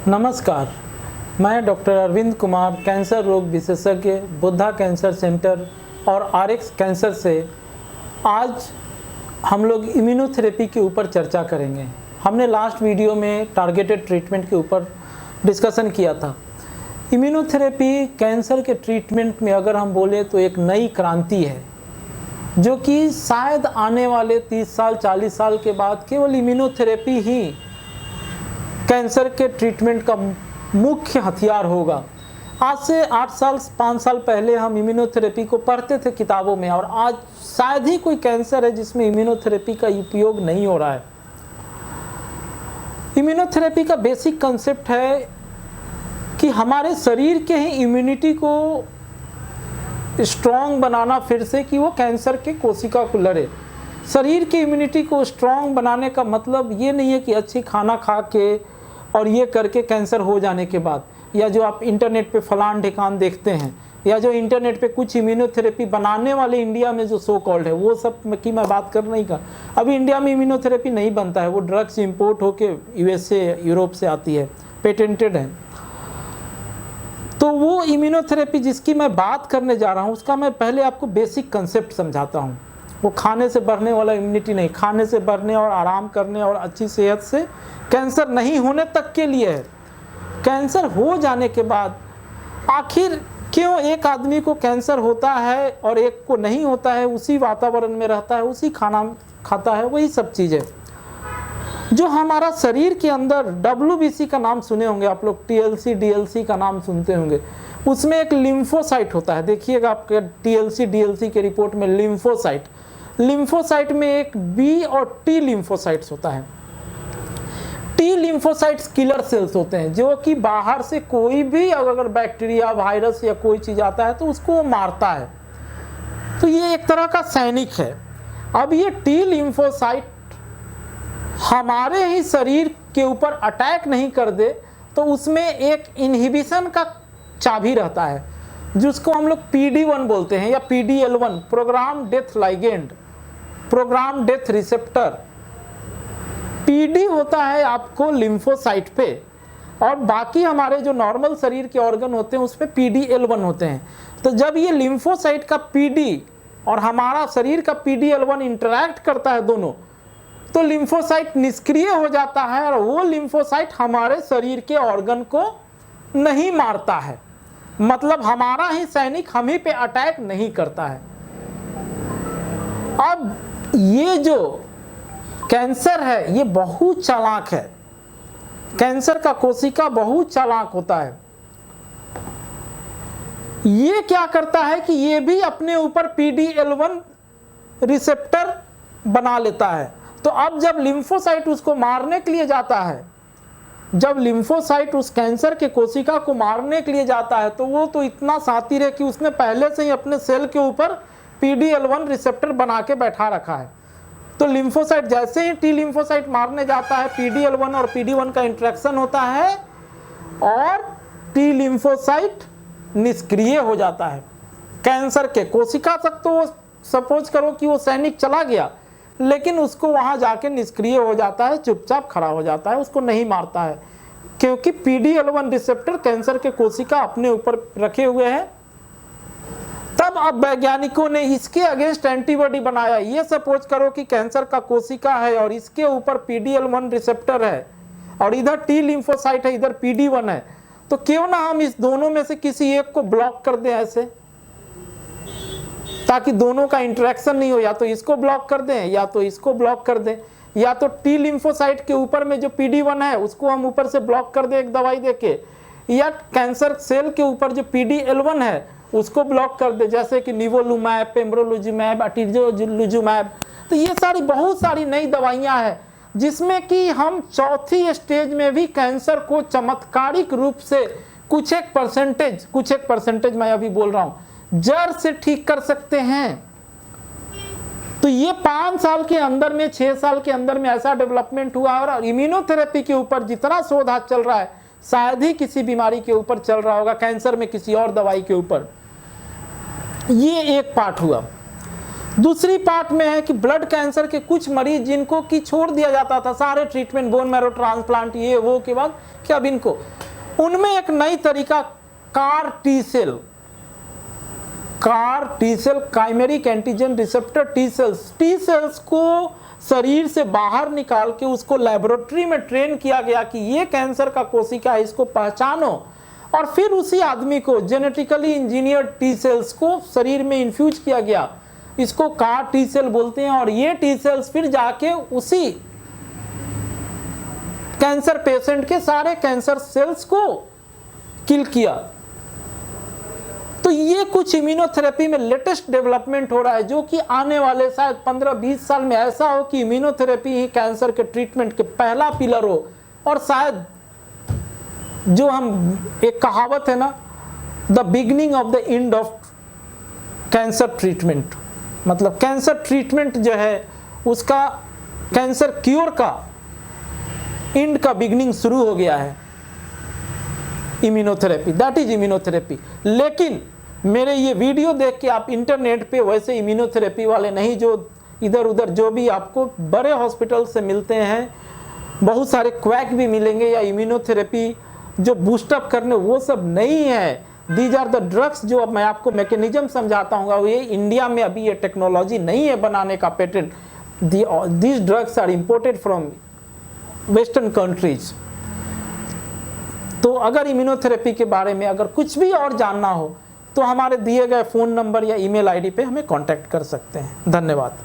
नमस्कार, मैं doctor Arvind Kumar, cancer रोग विशेषज्ञ, बुद्धा कैंसर सेंटर और आरएक्स कैंसर से आज हम लोग इम्यूनोथेरेपी के ऊपर चर्चा करेंगे। हमने लास्ट वीडियो में टारगेटेड ट्रीटमेंट के ऊपर डिस्कशन किया था। इम्यूनोथेरेपी कैंसर के ट्रीटमेंट में अगर हम बोले तो एक नई क्रांति है, जो कि शायद आने वाले 30 साल 40 साल के बाद केवल इम्यूनोथेरेपी ही कैंसर के ट्रीटमेंट का मुख्य हथियार होगा। आज से 8 साल 5 साल पहले हम इम्यूनोथेरेपी को पढ़ते थे किताबों में, और आज शायद ही कोई कैंसर है जिसमें इम्यूनोथेरेपी का उपयोग नहीं हो रहा है। इम्यूनोथेरेपी का बेसिक कंसेप्ट है कि हमारे शरीर के ही इम्यूनिटी को स्ट्रॉन्ग बनाना फिर से, कि वो कैंसर के कोशिका को लड़े। शरीर की इम्यूनिटी को स्ट्रॉन्ग बनाने का मतलब ये नहीं है कि अच्छी खाना खा के और ये करके कैंसर हो जाने के बाद, या जो आप इंटरनेट पे फलान ढिकान देखते हैं, या जो इंटरनेट पे कुछ इम्यूनोथेरेपी बनाने वाले इंडिया में जो सो कॉल्ड है, वो सब की मैं बात कर नहीं कर। अभी इंडिया में इम्यूनोथेरेपी नहीं बनता है, वो ड्रग्स इंपोर्ट होके यूएसए यूरोप से आती है, पेटेंटेड है। तो वो इम्यूनोथेरेपी जिसकी मैं बात करने जा रहा हूँ, उसका मैं पहले आपको बेसिक कंसेप्ट समझाता हूँ। वो खाने से बढ़ने वाला इम्यूनिटी नहीं, खाने से बढ़ने और आराम करने और अच्छी सेहत से कैंसर नहीं होने तक के लिए है। कैंसर हो जाने के बाद आखिर क्यों एक आदमी को कैंसर होता है और एक को नहीं होता है, उसी वातावरण में रहता है, उसी खाना खाता है, वही सब चीज़ें जो हमारा शरीर के अंदर WBC का नाम सुने होंगे आप लोग, TLC DLC का नाम सुनते होंगे। उसमें एक लिम्फोसाइट होता है, देखिएगा आपके TLC DLC के रिपोर्ट में लिम्फोसाइट में एक B और T लिम्फोसाइट्स होता है। T लिम्फोसाइट्स किलर सेल्स होते हैं, जो कि बाहर से कोई भी अगर बैक्टीरिया, वायरस या कोई चीज़ आता है तो उसको वो मारता है। तो ये एक तरह का सैनिक है। अब ये T लिम्फोसाइट हमारे ही शरीर के ऊपर अटैक नहीं कर दे तो उसमें एक इनहिबिशन का चाबी रहता है, जिसको हम लोग PD1 बोलते हैं या PDL1, program death ligand, program death receptor. PD होता है आपको लिम्फोसाइट पे, और बाकी हमारे जो नॉर्मल शरीर के ऑर्गन होते हैं उस पे PDL1 होते हैं। तो जब ये लिम्फोसाइट का PD और हमारा शरीर का PDL1 इंटरैक्ट करता है दोनों, तो लिम्फोसाइट निष्क्रिय हो जाता है, और वो लिम्फोसाइट हमारे शरीर के ऑर्गन को नहीं मारता है। मतलब हमारा ही सैनिक हम ही पे अटैक नहीं करता है। अब ये जो कैंसर है ये बहुत चालाक है। कैंसर का कोशिका बहुत चालाक होता है। ये क्या करता है कि ये भी अपने ऊपर PDL1 रिसेप्टर बना लेता है। तो अब जब लिम्फोसाइट उसको मारने के लिए जाता है, जब लिम्फोसाइट उस कैंसर के कोशिका को मारने के लिए जाता है, तो वो तो इतना शातिर है कि उसने पहले से ही अपने सेल के ऊपर PDL1 रिसेप्टर बना के बैठा रखा है। तो लिम्फोसाइट जैसे ही T लिम्फोसाइट मारने जाता है, PDL1 और PD1 का इंटरेक्शन होता है और T लिम्फोसाइट निष्क्रिय हो जाता है। कैंसर के कोशिका तक तो वो सपोज करो कि वो सैनिक चला गया, लेकिन उसको वहां जाके निष्क्रिय हो जाता है, चुपचाप खड़ा हो जाता है, उसको नहीं मारता है, क्योंकि PDL1 रिसेप्टर कैंसर के कोशिका अपने ऊपर रखे हुए हैं। तब अब वैज्ञानिकों ने इसके अगेंस्ट एंटीबॉडी बनाया। ये सपोज करो कि कैंसर का कोशिका है और इसके ऊपर PDL1 रिसेप्टर है, और इधर T लिम्फोसाइट है, इधर PD1 है, तो क्यों ना हम इस दोनों में से किसी एक को ब्लॉक कर दें ऐसे, ताकि दोनों का इंटरेक्शन नहीं हो। या तो इसको ब्लॉक कर दें या तो इसको ब्लॉक कर दें, या तो T लिम्फोसाइट के ऊपर में जो PD1 है उसको हम ऊपर से ब्लॉक कर दें एक दवाई देके, या कैंसर सेल के ऊपर जो PDL1 है उसको ब्लॉक कर दे, जैसे कि निवोलुमैब, पेम्ब्रोलुजुमैब, अटिजोलुजुमैब। तो ये सारी बहुत सारी नई दवाइयाँ हैं जिसमें कि हम चौथी स्टेज में भी कैंसर को चमत्कारिक रूप से कुछ एक परसेंटेज मैं अभी बोल रहा हूँ, जड़ से ठीक कर सकते हैं। तो ये 5 साल के अंदर में, 6 साल के अंदर में ऐसा डेवलपमेंट हुआ। और इम्यूनोथेरेपी के ऊपर जितना शोध आज चल रहा है, शायद ही किसी बीमारी के ऊपर चल रहा होगा, कैंसर में किसी और दवाई के ऊपर। ये एक पार्ट हुआ। दूसरी पार्ट में है कि ब्लड कैंसर के कुछ मरीज जिनको कि छोड़ दिया जाता था सारे ट्रीटमेंट, बोन मैरो ट्रांसप्लांट ये वो के बाद कि अब इनको, उनमें एक नई तरीका CAR T cell chimeric antigen receptor T cells को शरीर से बाहर निकाल के उसको लेबोरेटरी में ट्रेन किया गया कि ये कैंसर का कोशिका है, इसको पहचानो, और फिर उसी आदमी को जेनेटिकली इंजीनियर्ड टी सेल्स को शरीर में इन्फ्यूज किया गया, इसको कार टी सेल बोलते हैं। और ये टी सेल्स फिर जाके उसी कैंसर पेशेंट के सारे कैंसर सेल्स को किल किया। तो ये कुछ इम्यूनोथेरेपी में लेटेस्ट डेवलपमेंट हो रहा है, जो कि आने वाले शायद 15-20 साल में ऐसा हो कि इम्यूनोथेरेपी ही कैंसर के ट्रीटमेंट के पहला पिलर हो। और शायद जो हम एक कहावत है ना, the beginning of the end of cancer treatment, मतलब कैंसर ट्रीटमेंट जो है उसका, कैंसर क्योर का एंड का बिगनिंग शुरू हो गया है इम्यूनोथेरेपी, दैट इज इम्यूनोथेरेपी। लेकिन मेरे ये वीडियो देख के आप इंटरनेट पे वैसे इम्यूनोथेरेपी वाले नहीं, जो इधर उधर जो भी आपको बड़े हॉस्पिटल से मिलते हैं, बहुत सारे क्वैक भी मिलेंगे या इम्यूनोथेरेपी जो बूस्टअप करने, वो सब नहीं है। दीज आर द ड्रग्स, जो अब मैं आपको मैकेनिज्म समझाता हूँ, ये इंडिया में अभी ये टेक्नोलॉजी नहीं है बनाने का patent. These drugs are imported from western countries. तो अगर इम्यूनोथेरेपी के बारे में अगर कुछ भी और जानना हो तो हमारे दिए गए फ़ोन नंबर या ईमेल आईडी पे हमें कांटेक्ट कर सकते हैं। धन्यवाद।